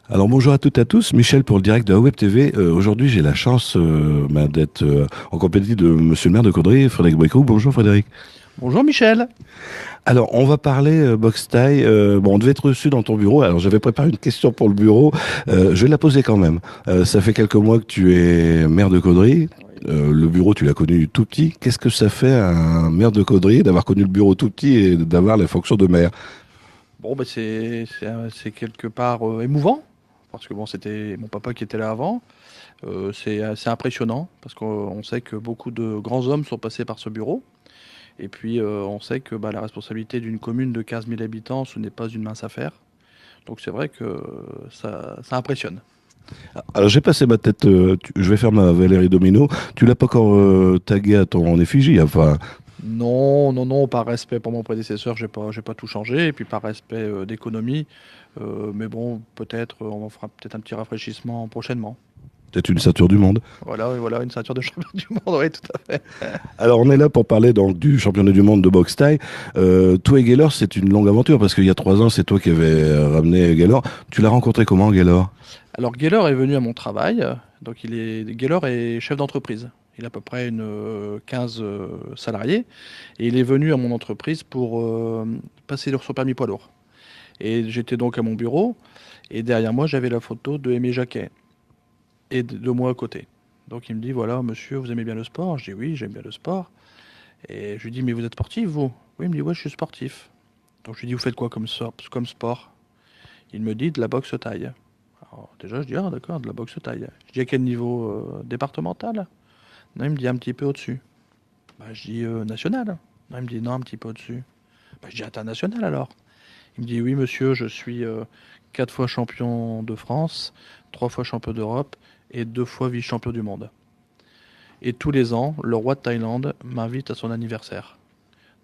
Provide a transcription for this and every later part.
Alors bonjour à toutes et à tous, Michel pour le direct de la Web TV. Aujourd'hui j'ai la chance d'être en compagnie de monsieur le maire de Caudry, Frédéric Bricot. Bonjour Frédéric. Bonjour Michel. Alors on va parler boxe taille. Bon, on devait être reçu dans ton bureau, alors j'avais préparé une question pour le bureau. Je vais la poser quand même. Ça fait quelques mois que tu es maire de Caudry. Oui. Le bureau tu l'as connu tout petit. Qu'est-ce que ça fait à un maire de Caudry d'avoir connu le bureau tout petit et d'avoir la fonction de maire? Bon, bah, c'est quelque part émouvant, parce que bon, c'était mon papa qui était là avant. C'est impressionnant, parce qu'on sait que beaucoup de grands hommes sont passés par ce bureau. Et puis, on sait que bah, la responsabilité d'une commune de 15 000 habitants, ce n'est pas une mince affaire. Donc c'est vrai que ça impressionne. Alors j'ai passé ma tête, je vais faire ma Valérie Domino. Tu l'as pas encore tagué à ton effigie, enfin. Non, non, non, par respect pour mon prédécesseur, j'ai pas tout changé. Et puis par respect d'économie, mais bon, peut-être, on fera peut-être un petit rafraîchissement prochainement. Peut-être une ceinture du monde. Voilà, et voilà, une ceinture de champion du monde, oui, tout à fait. Alors on est là pour parler donc du championnat du monde de boxe thaï. Toi et Gaylor, c'est une longue aventure parce qu'il y a 3 ans, c'est toi qui avais ramené Gaylor. Tu l'as rencontré comment, Gaylor? Alors, Geller est venu à mon travail. Donc, Geller est chef d'entreprise. Il a à peu près 15 salariés. Et il est venu à mon entreprise pour passer son permis poids lourd. Et j'étais donc à mon bureau. Et derrière moi, j'avais la photo de Aimé Jacquet. Et de moi à côté. Donc, il me dit, voilà, monsieur, vous aimez bien le sport? Je dis, oui, j'aime bien le sport. Et je lui dis, mais vous êtes sportif, vous? Oui, il me dit, ouais, je suis sportif. Donc, je lui dis, vous faites quoi comme sport? Il me dit, de la boxe thaï. Alors, déjà, je dis, ah d'accord, de la boxe thaï. Je dis, à quel niveau départemental? Non, il me dit un petit peu au-dessus. Bah, je dis, national. Non, il me dit, non, un petit peu au-dessus. Bah, je dis, international alors. Il me dit, oui, monsieur, je suis 4 fois champion de France, 3 fois champion d'Europe et 2 fois vice-champion du monde. Et tous les ans, le roi de Thaïlande m'invite à son anniversaire.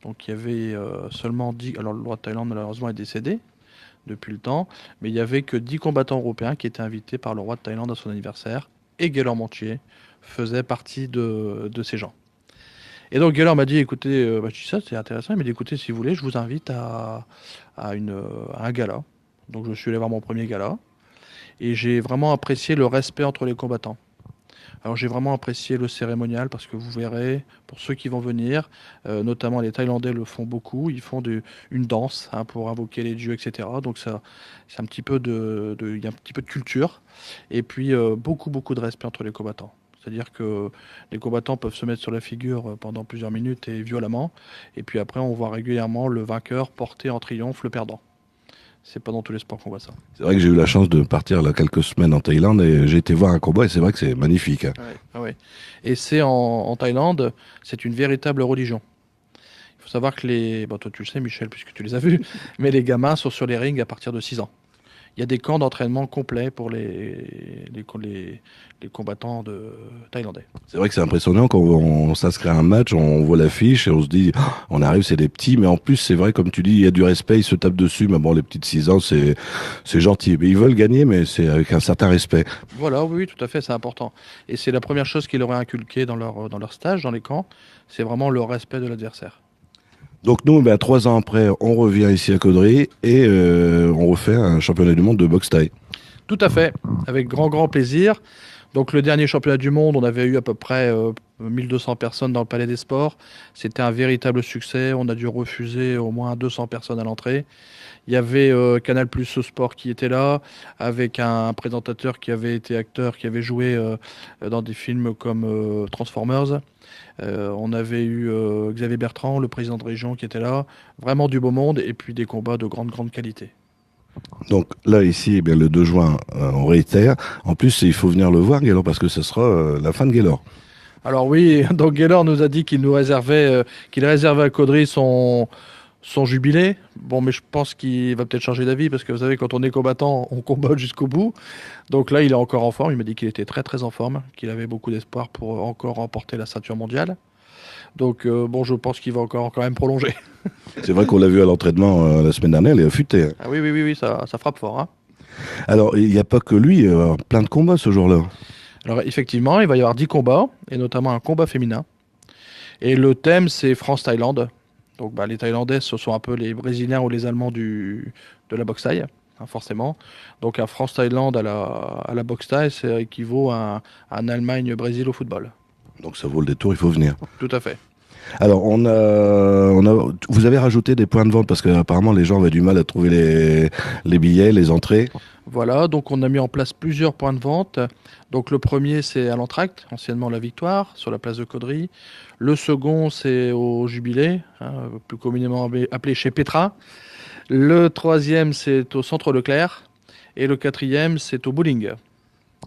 Donc il y avait seulement 10... Alors le roi de Thaïlande malheureusement est décédé depuis le temps, mais il y avait que 10 combattants européens qui étaient invités par le roi de Thaïlande à son anniversaire, et Gaylor Montier faisait partie de ces gens. Et donc Gaylor m'a dit, écoutez, bah, je dis ça, c'est intéressant, il m'a dit, écoutez, si vous voulez, je vous invite à un gala. Donc je suis allé voir mon premier gala, et j'ai vraiment apprécié le respect entre les combattants. Alors j'ai vraiment apprécié le cérémonial parce que vous verrez, pour ceux qui vont venir, notamment les Thaïlandais le font beaucoup, ils font une danse hein, pour invoquer les dieux, etc. Donc ça, c'est un petit peu il y a un petit peu de culture et puis beaucoup, beaucoup de respect entre les combattants. C'est-à-dire que les combattants peuvent se mettre sur la figure pendant plusieurs minutes et violemment, et puis après on voit régulièrement le vainqueur porter en triomphe le perdant. C'est pas dans tous les sports qu'on voit ça. C'est vrai que j'ai eu la chance de partir là quelques semaines en Thaïlande et j'ai été voir un combat et c'est vrai que c'est magnifique, hein. Ouais, ah ouais. Et c'est en Thaïlande, c'est une véritable religion. Il faut savoir que bon, toi tu le sais Michel puisque tu les as vus, mais les gamins sont sur les rings à partir de 6 ans. Il y a des camps d'entraînement complets pour les combattants thaïlandais. C'est vrai que c'est impressionnant quand on s'inscrit à un match, on voit l'affiche et on se dit, ah, on arrive, c'est des petits, mais en plus, c'est vrai, comme tu dis, il y a du respect, ils se tapent dessus, mais bon, les petits de 6 ans, c'est gentil. Mais ils veulent gagner, mais c'est avec un certain respect. Voilà, oui, oui, tout à fait, c'est important. Et c'est la première chose qu'ils auraient inculqué dans leur stage, dans les camps, c'est vraiment le respect de l'adversaire. Donc nous, ben, 3 ans après, on revient ici à Caudry et on refait un championnat du monde de boxe thaï. Tout à fait, avec grand, grand plaisir. Donc le dernier championnat du monde, on avait eu à peu près 1200 personnes dans le Palais des Sports. C'était un véritable succès. On a dû refuser au moins 200 personnes à l'entrée. Il y avait Canal Plus Sport qui était là, avec un présentateur qui avait été acteur, qui avait joué dans des films comme Transformers. On avait eu Xavier Bertrand, le président de région, qui était là. Vraiment du beau monde et puis des combats de grande, grande qualité. Donc là, ici, eh bien, le 2 juin, on réitère. En plus, il faut venir le voir, Gaylor, parce que ce sera la fin de Gaylor. Alors oui, donc Gaylor nous a dit qu'il réservait à Caudry son jubilé. Bon, mais je pense qu'il va peut-être changer d'avis parce que vous savez, quand on est combattant, on combat jusqu'au bout. Donc là, il est encore en forme. Il m'a dit qu'il était très très en forme, qu'il avait beaucoup d'espoir pour encore remporter la ceinture mondiale. Donc bon, je pense qu'il va encore quand même prolonger. C'est vrai qu'on l'a vu à l'entraînement la semaine dernière, il est affûté, hein. Ah oui, oui, oui, oui, ça frappe fort, hein. Alors, il n'y a pas que lui, plein de combats ce jour-là. Alors effectivement, il va y avoir 10 combats, et notamment un combat féminin. Et le thème, c'est France-Thaïlande. Donc bah, les Thaïlandais, ce sont un peu les Brésiliens ou les Allemands de la boxe thaï, hein, forcément. Donc un France-Thaïlande à la boxe thaï, ça équivaut à un Allemagne-Brésil au football. Donc ça vaut le détour, il faut venir. Tout à fait. Alors, vous avez rajouté des points de vente parce qu'apparemment les gens avaient du mal à trouver les billets, les entrées. Voilà, donc on a mis en place plusieurs points de vente. Donc le premier, c'est à l'Entracte, anciennement la Victoire, sur la place de Caudry. Le second, c'est au Jubilé, hein, plus communément appelé chez Petra. Le troisième, c'est au Centre Leclerc. Et le quatrième, c'est au Bowling.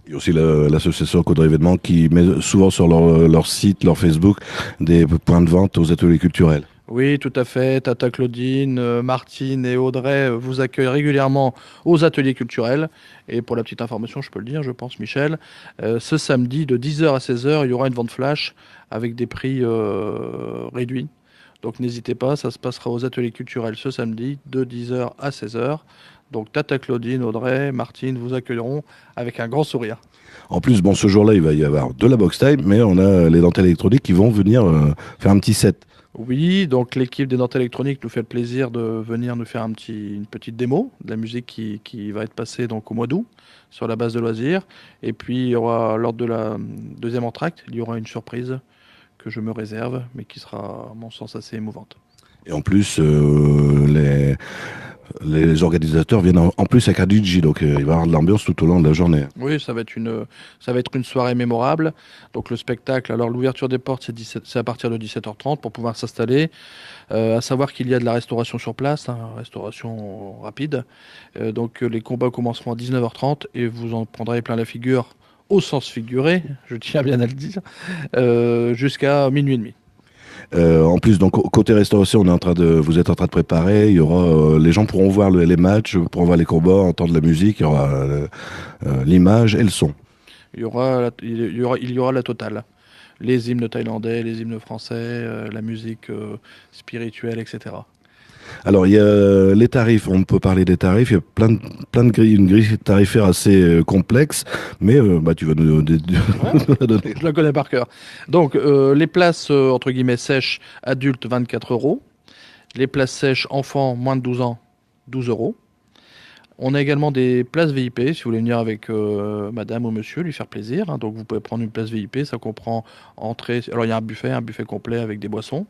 Il y a aussi l'association Caudry Événements qui met souvent sur leur site, leur Facebook, des points de vente aux ateliers culturels. Oui, tout à fait. Tata Claudine, Martine et Audrey vous accueillent régulièrement aux ateliers culturels. Et pour la petite information, je peux le dire, je pense, Michel, ce samedi de 10h à 16h, il y aura une vente flash avec des prix réduits. Donc n'hésitez pas, ça se passera aux ateliers culturels ce samedi de 10h à 16h. Donc Tata Claudine, Audrey, Martine vous accueilleront avec un grand sourire. En plus, bon, ce jour-là, il va y avoir de la boxe time, mais on a les dentelles électroniques qui vont venir faire un petit set. Oui, donc l'équipe des dentelles électroniques nous fait le plaisir de venir nous faire une petite démo de la musique qui va être passée donc, au mois d'août sur la base de loisirs. Et puis, il y aura, lors de la deuxième entracte, il y aura une surprise que je me réserve, mais qui sera, à mon sens, assez émouvante. Et en plus, les organisateurs viennent en plus avec un DJ, donc il va y avoir de l'ambiance tout au long de la journée. Oui, ça va être une soirée mémorable. Donc le spectacle, alors l'ouverture des portes, c'est à partir de 17h30 pour pouvoir s'installer. À savoir qu'il y a de la restauration sur place, hein, restauration rapide. Donc les combats commenceront à 19h30 et vous en prendrez plein la figure, au sens figuré, je tiens bien à le dire, jusqu'à minuit et demi. En plus, donc côté restauration, vous êtes en train de préparer. Il y aura, les gens pourront voir les matchs, pourront voir les combats, entendre la musique. Il y aura l'image et le son. Il y aura la totale. Les hymnes thaïlandais, les hymnes français, la musique spirituelle, etc. Alors, il y a les tarifs. On peut parler des tarifs. Il y a plein de grilles, une grille tarifaire assez complexe. Mais tu vas nous donner. Je la connais par cœur. Donc, les places, entre guillemets, sèches, adultes, 24 euros. Les places sèches, enfants, moins de 12 ans, 12 euros. On a également des places VIP, si vous voulez venir avec madame ou monsieur, lui faire plaisir. Hein. Donc, vous pouvez prendre une place VIP. Ça comprend entrée. Alors, il y a un buffet complet avec des boissons.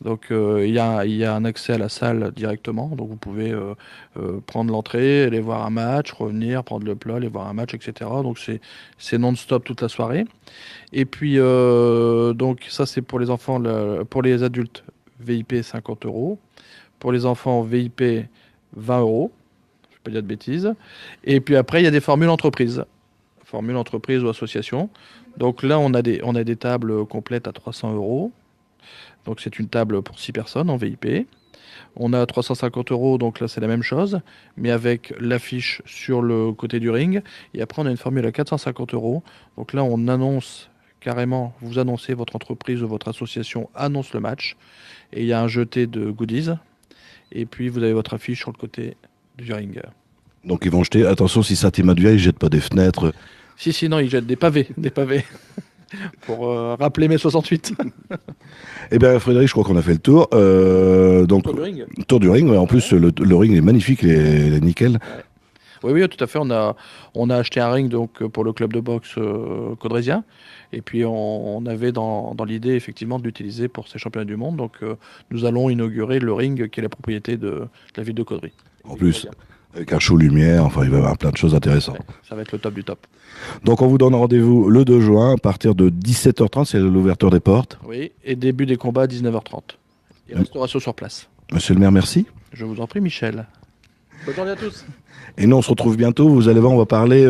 Donc il y a un accès à la salle directement, donc vous pouvez prendre l'entrée, aller voir un match, revenir, prendre le plat, aller voir un match, etc. Donc c'est non-stop toute la soirée. Et puis donc ça c'est pour les enfants, pour les adultes VIP 50 euros, pour les enfants VIP 20 euros, je ne vais pas dire de bêtises. Et puis après il y a des formules entreprises ou associations. Donc là on a des tables complètes à 300 euros. Donc c'est une table pour 6 personnes en VIP. On a 350 euros, donc là c'est la même chose, mais avec l'affiche sur le côté du ring. Et après on a une formule à 450 euros. Donc là on annonce carrément, vous annoncez, votre entreprise ou votre association annonce le match. Et il y a un jeté de goodies. Et puis vous avez votre affiche sur le côté du ring. Donc ils vont jeter, attention si Saint-Émile-du-Haut, ils ne jettent pas des fenêtres. Si, non, ils jettent des pavés. Pour rappeler mai 68. Eh bien, Frédéric, je crois qu'on a fait le tour. Donc, Tour du ring. Tour du ring, ouais. En plus, le ring est magnifique, il est nickel. Ouais. Oui, tout à fait. On a acheté un ring donc, pour le club de boxe caudrésien. Et puis, on avait dans l'idée, effectivement, de l'utiliser pour ces championnats du monde. Donc, nous allons inaugurer le ring qui est la propriété de la ville de Caudry. En plus, avec un show lumière, enfin, il va y avoir plein de choses intéressantes. Ouais, ça va être le top du top. Donc, on vous donne rendez-vous le 2 juin à partir de 17h30, c'est l'ouverture des portes. Oui, et début des combats à 19h30. Et restauration sur place. Monsieur le maire, merci. Je vous en prie, Michel. Bonne journée à tous. Et nous, on se retrouve bientôt. Vous allez voir, on va parler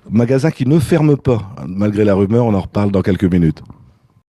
magasin qui ne ferme pas. Malgré la rumeur, on en reparle dans quelques minutes.